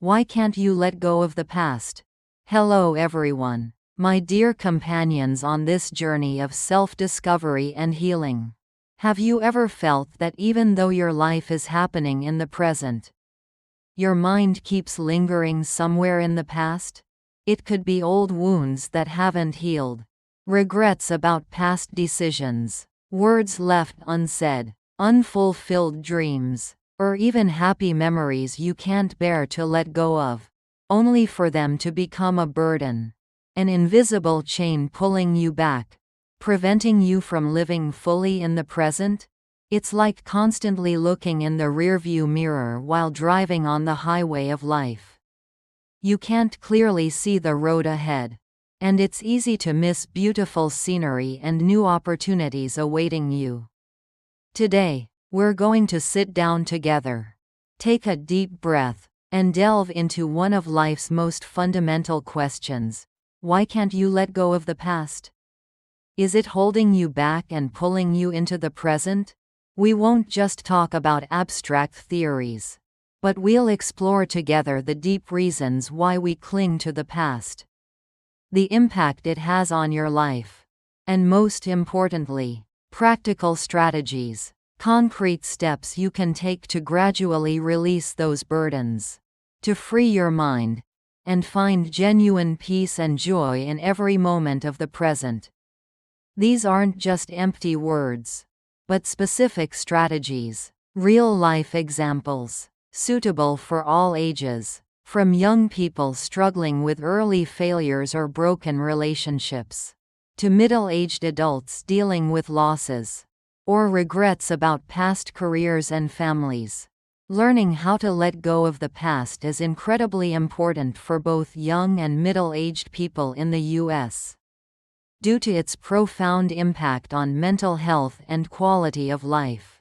Why can't you let go of the past? Hello everyone, my dear companions on this journey of self-discovery and healing. Have you ever felt that even though your life is happening in the present, your mind keeps lingering somewhere in the past? It could be old wounds that haven't healed, regrets about past decisions, words left unsaid, unfulfilled dreams, or even happy memories you can't bear to let go of, only for them to become a burden. An invisible chain pulling you back, preventing you from living fully in the present? It's like constantly looking in the rearview mirror while driving on the highway of life. You can't clearly see the road ahead, and it's easy to miss beautiful scenery and new opportunities awaiting you. Today, we're going to sit down together, take a deep breath, and delve into one of life's most fundamental questions. Why can't you let go of the past? Is it holding you back and pulling you into the present? We won't just talk about abstract theories, but we'll explore together the deep reasons why we cling to the past, the impact it has on your life, and most importantly, practical strategies, concrete steps you can take to gradually release those burdens, to free your mind, and find genuine peace and joy in every moment of the present. These aren't just empty words, but specific strategies, real-life examples, suitable for all ages, from young people struggling with early failures or broken relationships, to middle-aged adults dealing with losses or regrets about past careers and families. Learning how to let go of the past is incredibly important for both young and middle-aged people in the U.S. due to its profound impact on mental health and quality of life.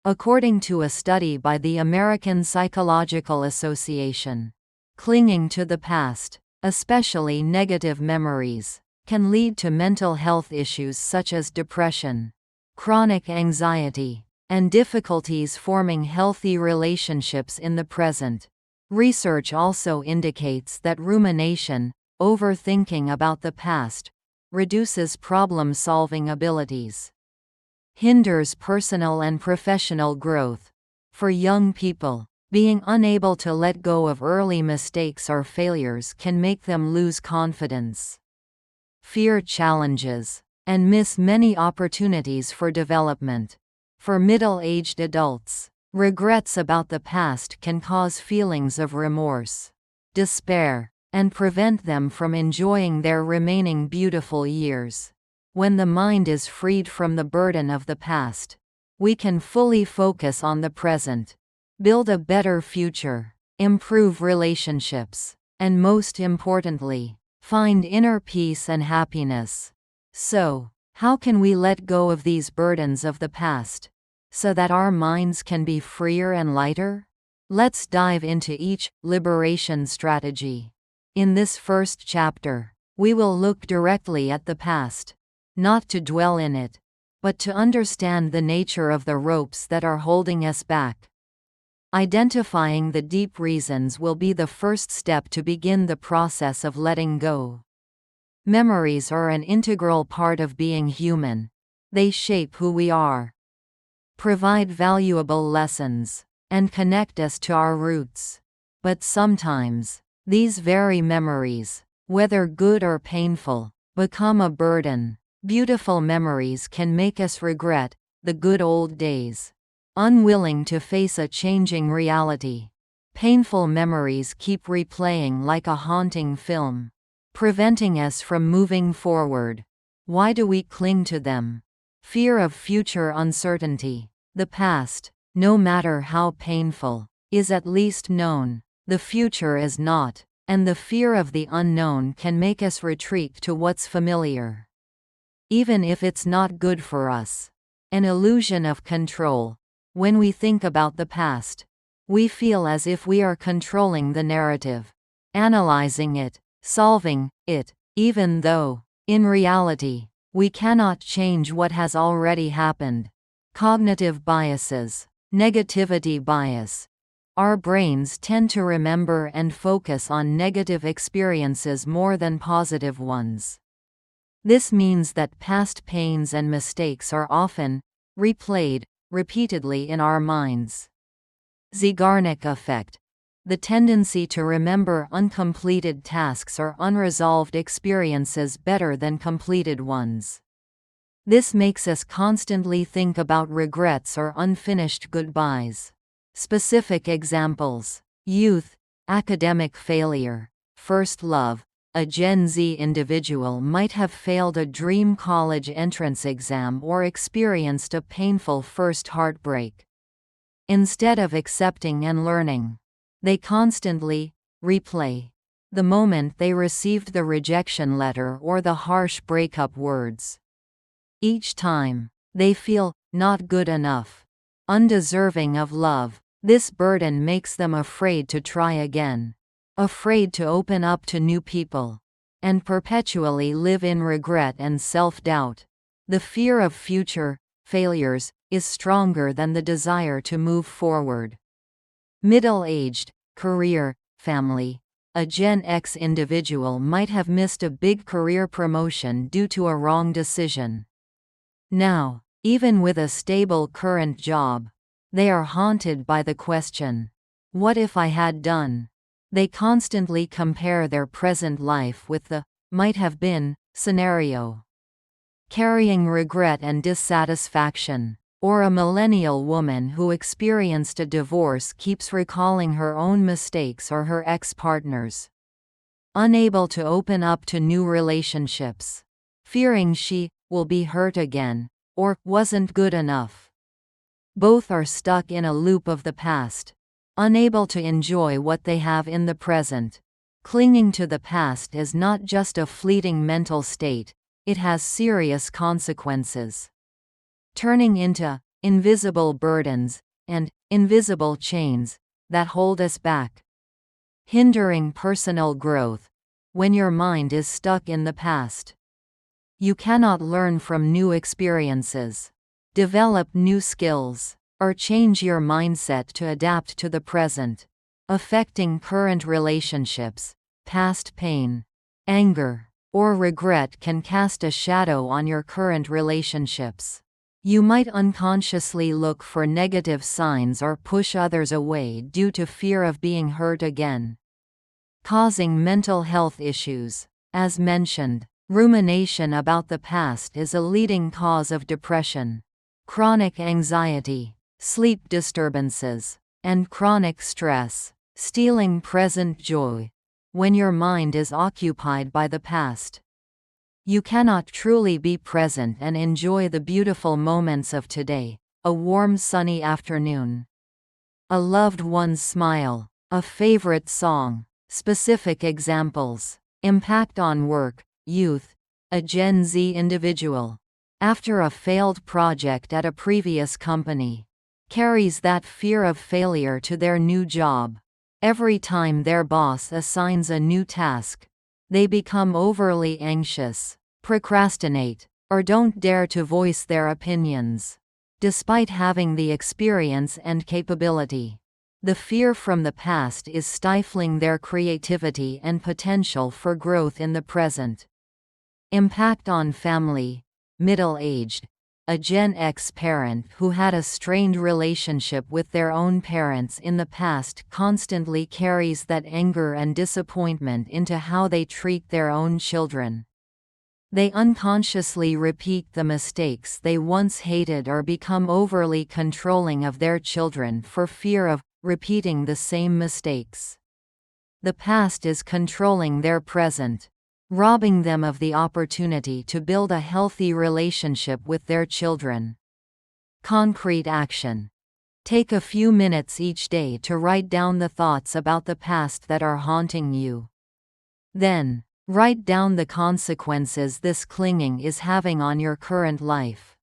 According to a study by the American Psychological Association, clinging to the past, especially negative memories, can lead to mental health issues such as depression, chronic anxiety, and difficulties forming healthy relationships in the present. Research also indicates that rumination, overthinking about the past, reduces problem-solving abilities, hinders personal and professional growth. For young people, being unable to let go of early mistakes or failures can make them lose confidence, fear challenges, and miss many opportunities for development. For middle-aged adults, regrets about the past can cause feelings of remorse, despair, and prevent them from enjoying their remaining beautiful years. When the mind is freed from the burden of the past, we can fully focus on the present, build a better future, improve relationships, and most importantly, find inner peace and happiness. So, how can we let go of these burdens of the past, so that our minds can be freer and lighter? Let's dive into each liberation strategy. In this first chapter, we will look directly at the past, not to dwell in it, but to understand the nature of the ropes that are holding us back. Identifying the deep reasons will be the first step to begin the process of letting go. Memories are an integral part of being human. They shape who we are, provide valuable lessons, and connect us to our roots. But sometimes, these very memories, whether good or painful, become a burden. Beautiful memories can make us regret the good old days, unwilling to face a changing reality. Painful memories keep replaying like a haunting film, preventing us from moving forward. Why do we cling to them? Fear of future uncertainty. The past, no matter how painful, is at least known. The future is not, and the fear of the unknown can make us retreat to what's familiar, even if it's not good for us. An illusion of control. When we think about the past, we feel as if we are controlling the narrative, analyzing it, solving it, even though, in reality, we cannot change what has already happened. Cognitive biases, negativity bias, Our brains tend to remember and focus on negative experiences more than positive ones. This means that past pains and mistakes are often replayed repeatedly in our minds. Zeigarnik effect. The tendency to remember uncompleted tasks or unresolved experiences better than completed ones. This makes us constantly think about regrets or unfinished goodbyes. Specific examples: youth, academic failure, first love. A Gen Z individual might have failed a dream college entrance exam or experienced a painful first heartbreak. Instead of accepting and learning, they constantly replay the moment they received the rejection letter or the harsh breakup words. Each time, they feel not good enough, undeserving of love. This burden makes them afraid to try again, afraid to open up to new people, and perpetually live in regret and self-doubt. The fear of future failures is stronger than the desire to move forward. Middle-aged, career, family. A Gen X individual might have missed a big career promotion due to a wrong decision. Now, even with a stable current job, they are haunted by the question, "What if I had done?" They constantly compare their present life with the might have been scenario, carrying regret and dissatisfaction. Or a millennial woman who experienced a divorce keeps recalling her own mistakes or her ex-partner's, unable to open up to new relationships, fearing she will be hurt again, or wasn't good enough. Both are stuck in a loop of the past, unable to enjoy what they have in the present. Clinging to the past is not just a fleeting mental state, it has serious consequences, turning into invisible burdens and invisible chains that hold us back, hindering personal growth. When your mind is stuck in the past, you cannot learn from new experiences, develop new skills, or change your mindset to adapt to the present, affecting current relationships. Past pain, anger, or regret can cast a shadow on your current relationships. You might unconsciously look for negative signs or push others away due to fear of being hurt again, causing mental health issues. As mentioned, rumination about the past is a leading cause of depression, chronic anxiety, sleep disturbances, and chronic stress, stealing present joy. When your mind is occupied by the past, you cannot truly be present and enjoy the beautiful moments of today, a warm sunny afternoon, a loved one's smile, a favorite song. Specific examples: impact on work, youth. A Gen Z individual, after a failed project at a previous company, carries that fear of failure to their new job. Every time their boss assigns a new task, they become overly anxious, procrastinate, or don't dare to voice their opinions, despite having the experience and capability. The fear from the past is stifling their creativity and potential for growth in the present. Impact on family, middle-aged. A Gen X parent who had a strained relationship with their own parents in the past constantly carries that anger and disappointment into how they treat their own children. They unconsciously repeat the mistakes they once hated or become overly controlling of their children for fear of repeating the same mistakes. The past is controlling their present, robbing them of the opportunity to build a healthy relationship with their children. Concrete action. Take a few minutes each day to write down the thoughts about the past that are haunting you. Then, write down the consequences this clinging is having on your current life.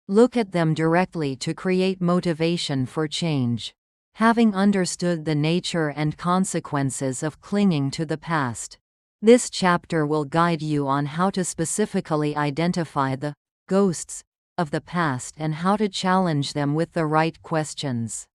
Look at them directly to create motivation for change. Having understood the nature and consequences of clinging to the past, this chapter will guide you on how to specifically identify the ghosts of the past and how to challenge them with the right questions.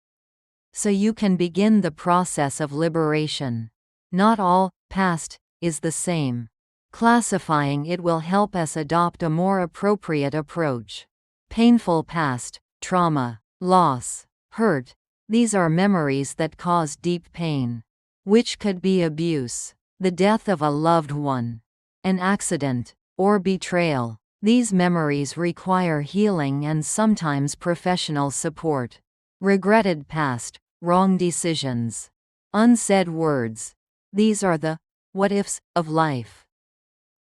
so you can begin the process of liberation. Not all past is the same. Classifying it will help us adopt a more appropriate approach. Painful past, trauma, loss, hurt, these are memories that cause deep pain, which could be abuse, the death of a loved one, an accident, or betrayal. These memories require healing and sometimes professional support. Regretted past, wrong decisions, unsaid words. These are the what ifs of life.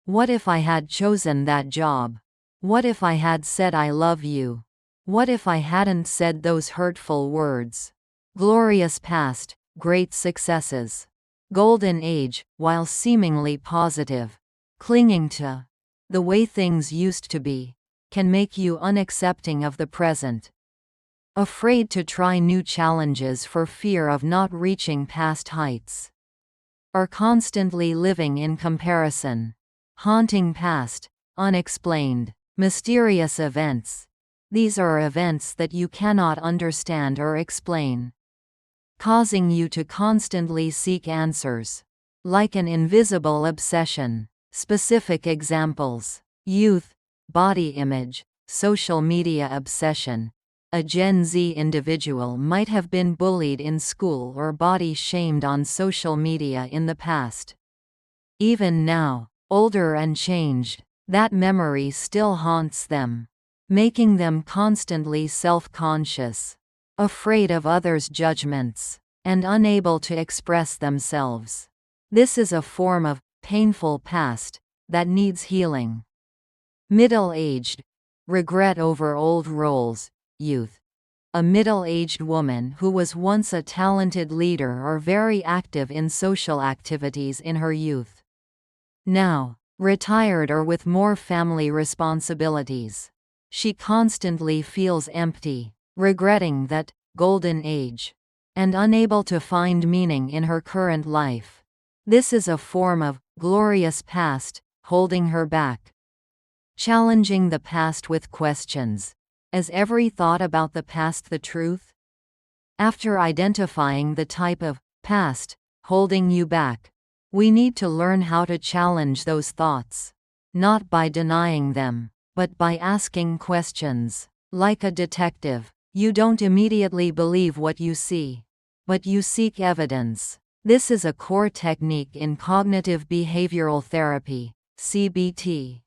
What if I had chosen that job? What if I had said I love you? What if I hadn't said those hurtful words? Glorious past, great successes. Golden age, while seemingly positive. Clinging to the way things used to be can make you unaccepting of the present. Afraid to try new challenges for fear of not reaching past heights. Are constantly living in comparison. Haunting past, unexplained, mysterious events. These are events that you cannot understand or explain, causing you to constantly seek answers. Like an invisible obsession. Specific examples: youth, body image, social media obsession. A Gen Z individual might have been bullied in school or body shamed on social media in the past. Even now, older and changed, that memory still haunts them, making them constantly self-conscious, afraid of others' judgments, and unable to express themselves. This is a form of painful past that needs healing. Middle-aged, regret over old roles. Youth. A middle-aged woman who was once a talented leader or very active in social activities in her youth. Now, retired or with more family responsibilities. She constantly feels empty, regretting that golden age, and unable to find meaning in her current life. This is a form of glorious past holding her back. Challenging the past with questions. Is every thought about the past the truth? After identifying the type of past holding you back, we need to learn how to challenge those thoughts, not by denying them, but by asking questions. Like a detective, you don't immediately believe what you see, but you seek evidence. This is a core technique in cognitive behavioral therapy, CBT,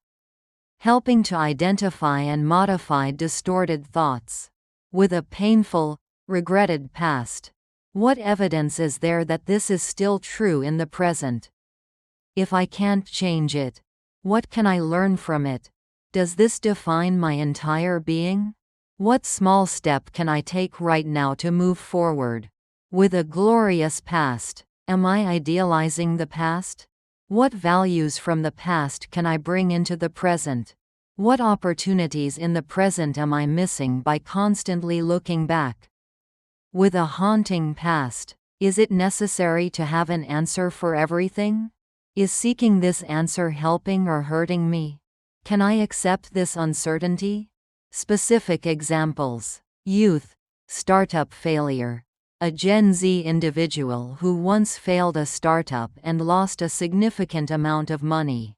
helping to identify and modify distorted thoughts. With a painful, regretted past, what evidence is there that this is still true in the present? If I can't change it, what can I learn from it? Does this define my entire being? What small step can I take right now to move forward? With a glorious past, am I idealizing the past? What values from the past can I bring into the present? What opportunities in the present am I missing by constantly looking back? With a haunting past, is it necessary to have an answer for everything? Is seeking this answer helping or hurting me? Can I accept this uncertainty? Specific examples: youth, startup failure. A Gen Z individual who once failed a startup and lost a significant amount of money.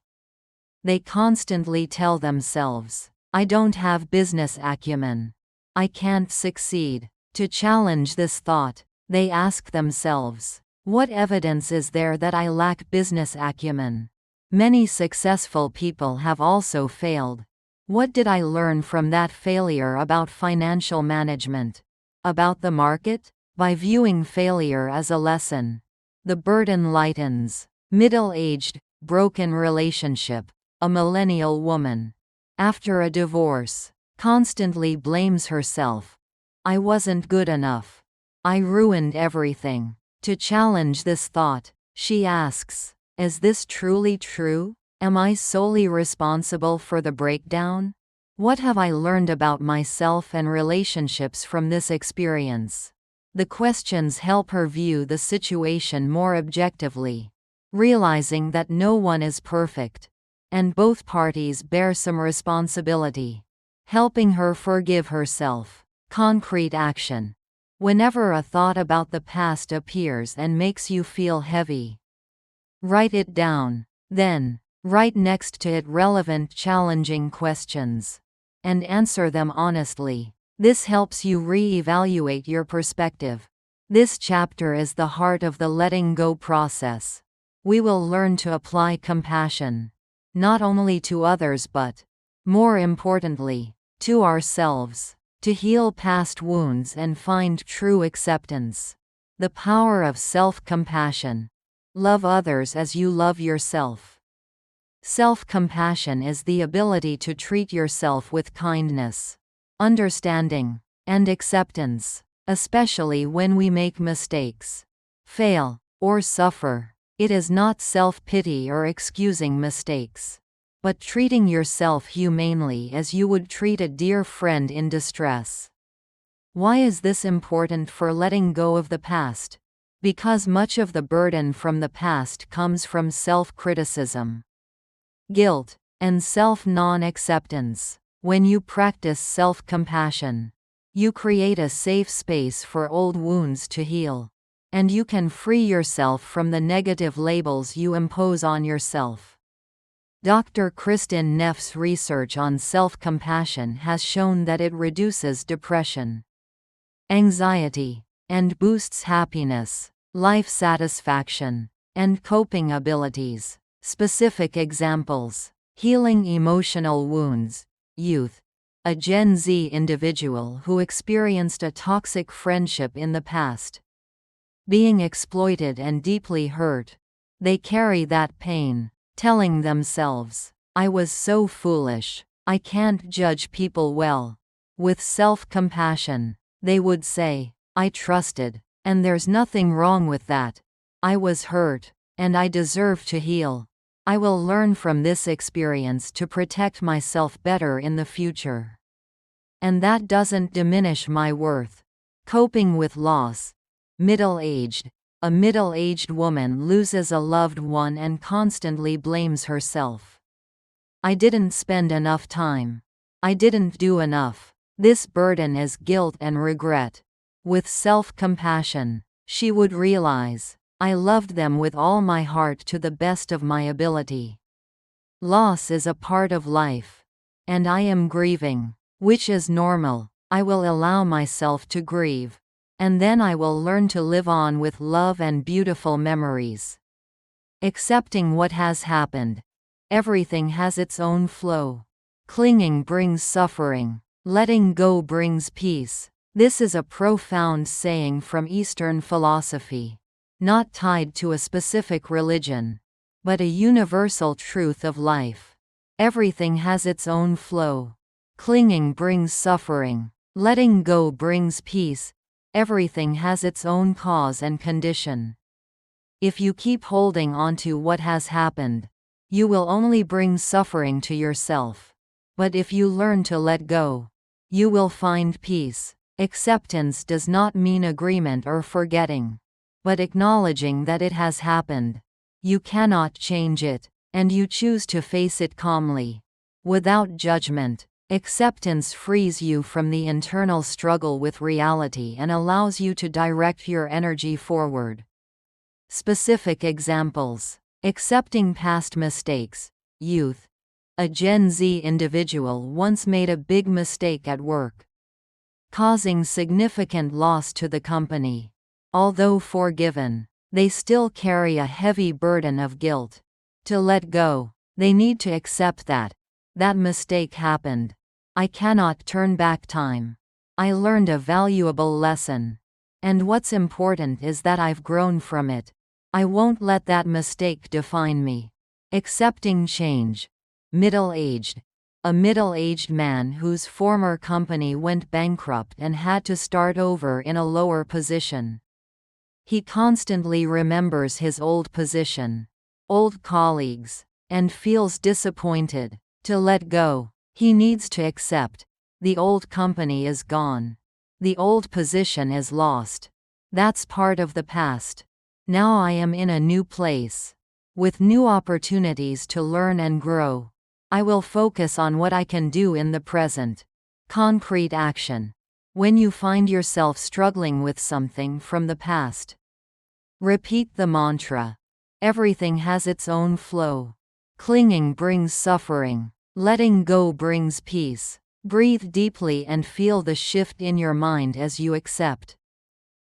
They constantly tell themselves, I don't have business acumen. I can't succeed. To challenge this thought, they ask themselves, what evidence is there that I lack business acumen? Many successful people have also failed. What did I learn from that failure about financial management? About the market? By viewing failure as a lesson, the burden lightens. Middle-aged, broken relationship. A millennial woman, after a divorce, constantly blames herself. I wasn't good enough. I ruined everything. To challenge this thought, she asks, is this truly true? Am I solely responsible for the breakdown? What have I learned about myself and relationships from this experience? The questions help her view the situation more objectively, realizing that no one is perfect, and both parties bear some responsibility, helping her forgive herself. Concrete action. Whenever a thought about the past appears and makes you feel heavy, write it down. Then, write next to it relevant challenging questions. And answer them honestly. This helps you re-evaluate your perspective. This chapter is the heart of the letting go process. We will learn to apply compassion, not only to others but, more importantly, to ourselves, to heal past wounds and find true acceptance. The power of self-compassion. Love others as you love yourself. Self-compassion is the ability to treat yourself with kindness, understanding, and acceptance, especially when we make mistakes, fail, or suffer. It is not self-pity or excusing mistakes, but treating yourself humanely as you would treat a dear friend in distress. Why is this important for letting go of the past? Because much of the burden from the past comes from self-criticism, guilt, and self-non-acceptance. When you practice self-compassion, you create a safe space for old wounds to heal, and you can free yourself from the negative labels you impose on yourself. Dr. Kristin Neff's research on self-compassion has shown that it reduces depression, anxiety, and boosts happiness, life satisfaction, and coping abilities. Specific examples: healing emotional wounds. Youth. A Gen Z individual who experienced a toxic friendship in the past. Being exploited and deeply hurt. They carry that pain, telling themselves, "I was so foolish. I can't judge people well." With self-compassion, they would say, "I trusted, and there's nothing wrong with that. I was hurt, and I deserve to heal. I will learn from this experience to protect myself better in the future. And that doesn't diminish my worth." Coping with loss. Middle-aged. A middle-aged woman loses a loved one and constantly blames herself. "I didn't spend enough time. I didn't do enough." This burden is guilt and regret. With self-compassion, she would realize, "I loved them with all my heart to the best of my ability. Loss is a part of life. And I am grieving, which is normal. I will allow myself to grieve. And then I will learn to live on with love and beautiful memories." Accepting what has happened. Everything has its own flow. Clinging brings suffering. Letting go brings peace. This is a profound saying from Eastern philosophy, not tied to a specific religion, but a universal truth of life. Everything has its own flow. Clinging brings suffering. Letting go brings peace. Everything has its own cause and condition. If you keep holding on to what has happened, you will only bring suffering to yourself. But if you learn to let go, you will find peace. Acceptance does not mean agreement or forgetting, but acknowledging that it has happened. You cannot change it, and you choose to face it calmly, without judgment. Acceptance frees you from the internal struggle with reality and allows you to direct your energy forward. Specific examples. Accepting past mistakes. Youth. A Gen Z individual once made a big mistake at work, causing significant loss to the company. Although forgiven, they still carry a heavy burden of guilt. To let go, they need to accept that mistake happened. I cannot turn back time. I learned a valuable lesson. And what's important is that I've grown from it. I won't let that mistake define me. Accepting change. Middle-aged. A middle-aged man whose former company went bankrupt and had to start over in a lower position. He constantly remembers his old position, old colleagues, and feels disappointed. To let go, he needs to accept, the old company is gone. The old position is lost. That's part of the past. Now I am in a new place, with new opportunities to learn and grow. I will focus on what I can do in the present. Concrete action. When you find yourself struggling with something from the past, repeat the mantra. Everything has its own flow. Clinging brings suffering. Letting go brings peace. Breathe deeply and feel the shift in your mind as you accept.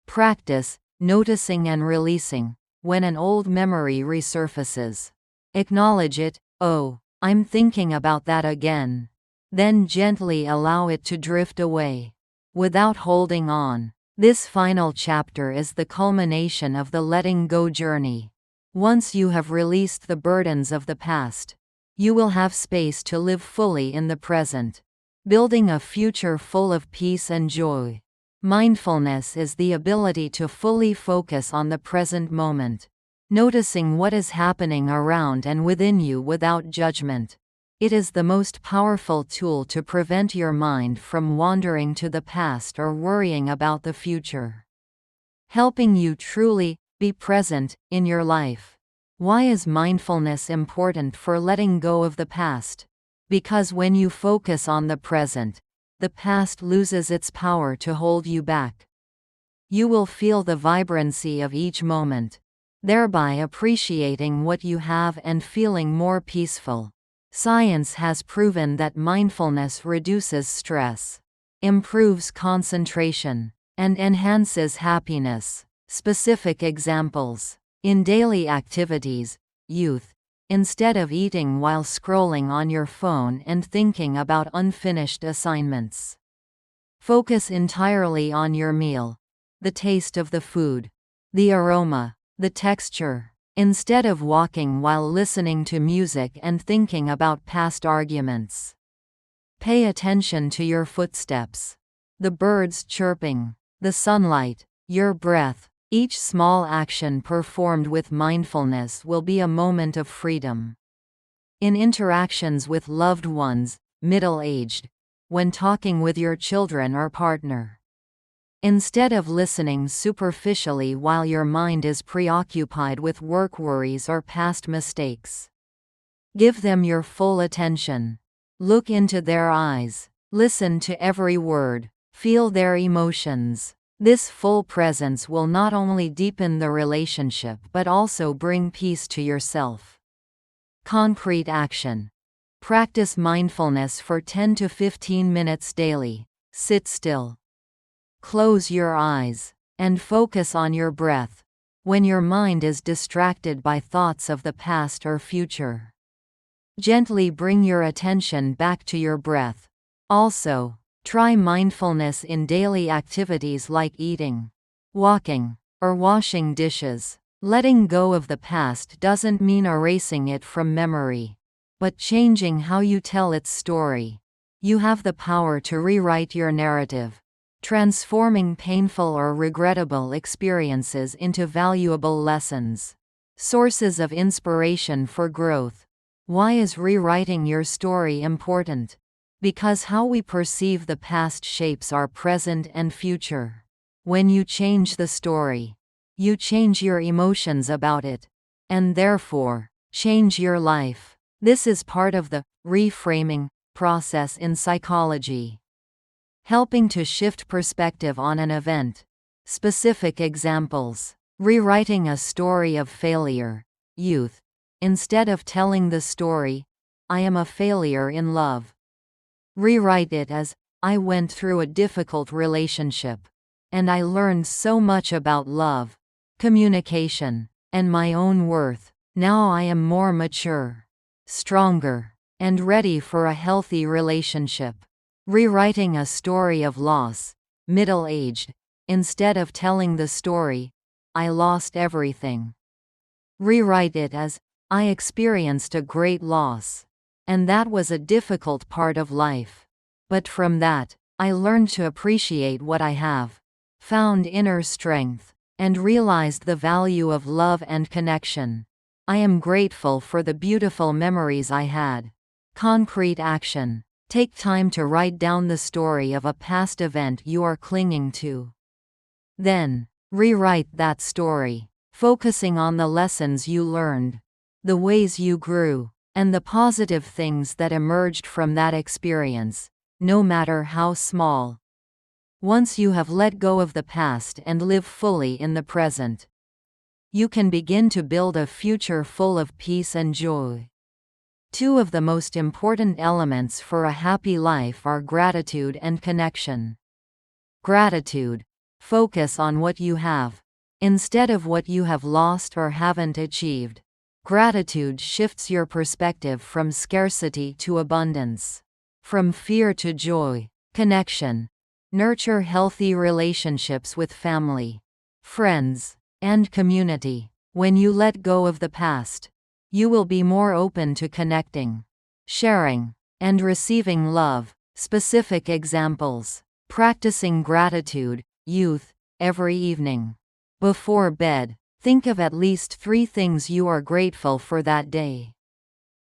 Practice noticing and releasing when an old memory resurfaces. Acknowledge it. Oh, I'm thinking about that again. Then gently allow it to drift away, without holding on. This final chapter is the culmination of the letting go journey. Once you have released the burdens of the past, you will have space to live fully in the present, building a future full of peace and joy. Mindfulness is the ability to fully focus on the present moment, noticing what is happening around and within you without judgment. It is the most powerful tool to prevent your mind from wandering to the past or worrying about the future, helping you truly be present in your life. Why is mindfulness important for letting go of the past? Because when you focus on the present, the past loses its power to hold you back. You will feel the vibrancy of each moment, thereby appreciating what you have and feeling more peaceful. Science has proven that mindfulness reduces stress, improves concentration, and enhances happiness. Specific examples. In daily activities, youth, instead of eating while scrolling on your phone and thinking about unfinished assignments, focus entirely on your meal, the taste of the food, the aroma, the texture, instead of walking while listening to music and thinking about past arguments. Pay attention to your footsteps, the birds chirping, the sunlight, your breath. Each small action performed with mindfulness will be a moment of freedom. In interactions with loved ones, middle-aged, when talking with your children or partner, instead of listening superficially while your mind is preoccupied with work worries or past mistakes, give them your full attention. Look into their eyes, listen to every word, feel their emotions. This full presence will not only deepen the relationship but also bring peace to yourself. Concrete action. Practice mindfulness for 10 to 15 minutes daily. Sit still. Close your eyes, and focus on your breath. When your mind is distracted by thoughts of the past or future, gently bring your attention back to your breath. Also, try mindfulness in daily activities like eating, walking, or washing dishes. Letting go of the past doesn't mean erasing it from memory, but changing how you tell its story. You have the power to rewrite your narrative, transforming painful or regrettable experiences into valuable lessons, sources of inspiration for growth. Why is rewriting your story important? Because how we perceive the past shapes our present and future. When you change the story, you change your emotions about it, and therefore, change your life. This is part of the reframing process in psychology, helping to shift perspective on an event. Specific examples. Rewriting a story of failure. Youth. Instead of telling the story, "I am a failure in love," rewrite it as, "I went through a difficult relationship, and I learned so much about love, communication, and my own worth. Now I am more mature, stronger, and ready for a healthy relationship." Rewriting a story of loss. Middle-aged. Instead of telling the story, "I lost everything," rewrite it as, "I experienced a great loss, and that was a difficult part of life. But from that, I learned to appreciate what I have, found inner strength, and realized the value of love and connection. I am grateful for the beautiful memories I had." Concrete action. Take time to write down the story of a past event you are clinging to. Then, rewrite that story, focusing on the lessons you learned, the ways you grew, and the positive things that emerged from that experience, no matter how small. Once you have let go of the past and live fully in the present, you can begin to build a future full of peace and joy. Two of the most important elements for a happy life are gratitude and connection. Gratitude. Focus on what you have, instead of what you have lost or haven't achieved. Gratitude shifts your perspective from scarcity to abundance, from fear to joy. Connection. Nurture healthy relationships with family, friends, and community. When you let go of the past, you will be more open to connecting, sharing, and receiving love. Specific examples. Practicing gratitude. Youth. Every evening, before bed, think of at least 3 things you are grateful for that day.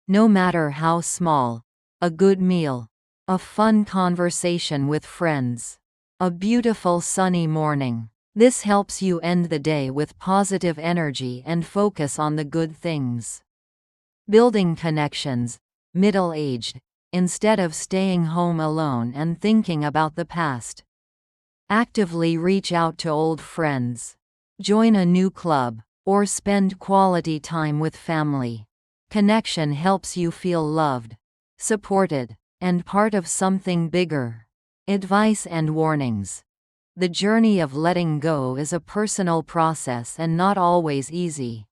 No matter how small. A good meal, a fun conversation with friends, a beautiful sunny morning. This helps you end the day with positive energy and focus on the good things. Building connections. Middle-aged. Instead of staying home alone and thinking about the past, actively reach out to old friends. Join a new club, or spend quality time with family. Connection helps you feel loved, supported, and part of something bigger. Advice and warnings. The journey of letting go is a personal process and not always easy.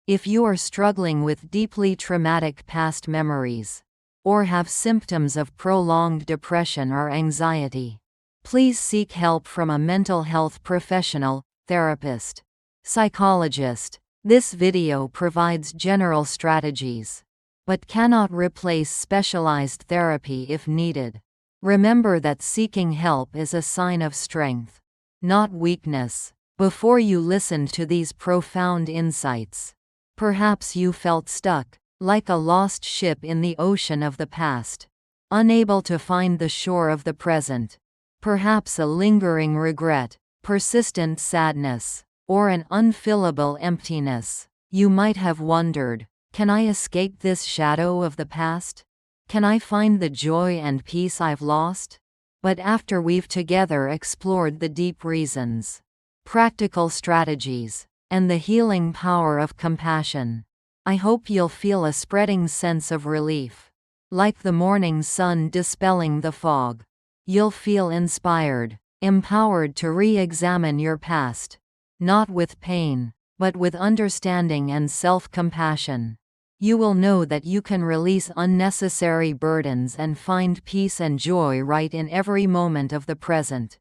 If you are struggling with deeply traumatic past memories, or have symptoms of prolonged depression or anxiety, please seek help from a mental health professional, therapist, psychologist. This video provides general strategies, but cannot replace specialized therapy if needed. Remember that seeking help is a sign of strength, not weakness. Before you listened to these profound insights, perhaps you felt stuck, like a lost ship in the ocean of the past, unable to find the shore of the present. Perhaps a lingering regret, persistent sadness, or an unfillable emptiness. You might have wondered, can I escape this shadow of the past? Can I find the joy and peace I've lost? But after we've together explored the deep reasons, practical strategies, and the healing power of compassion, I hope you'll feel a spreading sense of relief. Like the morning sun dispelling the fog, you'll feel inspired, empowered to re-examine your past, not with pain, but with understanding and self-compassion. You will know that you can release unnecessary burdens and find peace and joy right in every moment of the present.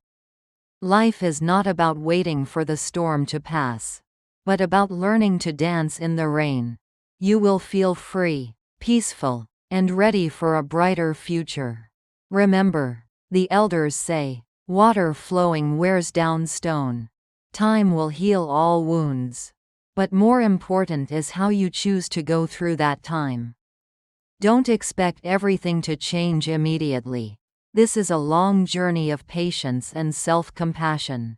Life is not about waiting for the storm to pass, but about learning to dance in the rain. You will feel free, peaceful, and ready for a brighter future. Remember, the elders say, water flowing wears down stone. Time will heal all wounds. But more important is how you choose to go through that time. Don't expect everything to change immediately. This is a long journey of patience and self-compassion.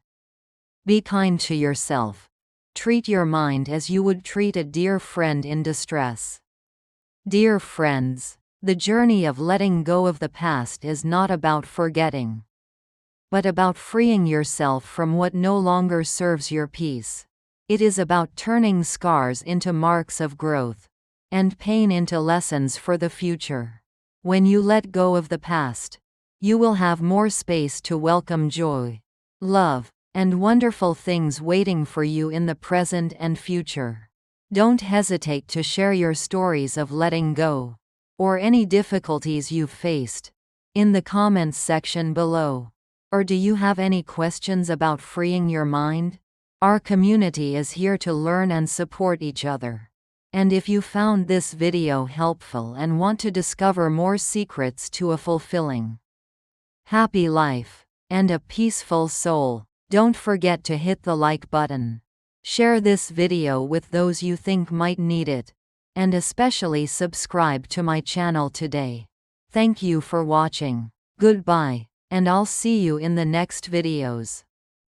Be kind to yourself. Treat your mind as you would treat a dear friend in distress. Dear friends, the journey of letting go of the past is not about forgetting, but about freeing yourself from what no longer serves your peace. It is about turning scars into marks of growth, and pain into lessons for the future. When you let go of the past, you will have more space to welcome joy, love, and wonderful things waiting for you in the present and future. Don't hesitate to share your stories of letting go, or any difficulties you've faced, in the comments section below. Or do you have any questions about freeing your mind? Our community is here to learn and support each other. And if you found this video helpful and want to discover more secrets to a fulfilling, happy life, and a peaceful soul, don't forget to hit the like button. Share this video with those you think might need it, and especially subscribe to my channel today. Thank you for watching. Goodbye, and I'll see you in the next videos.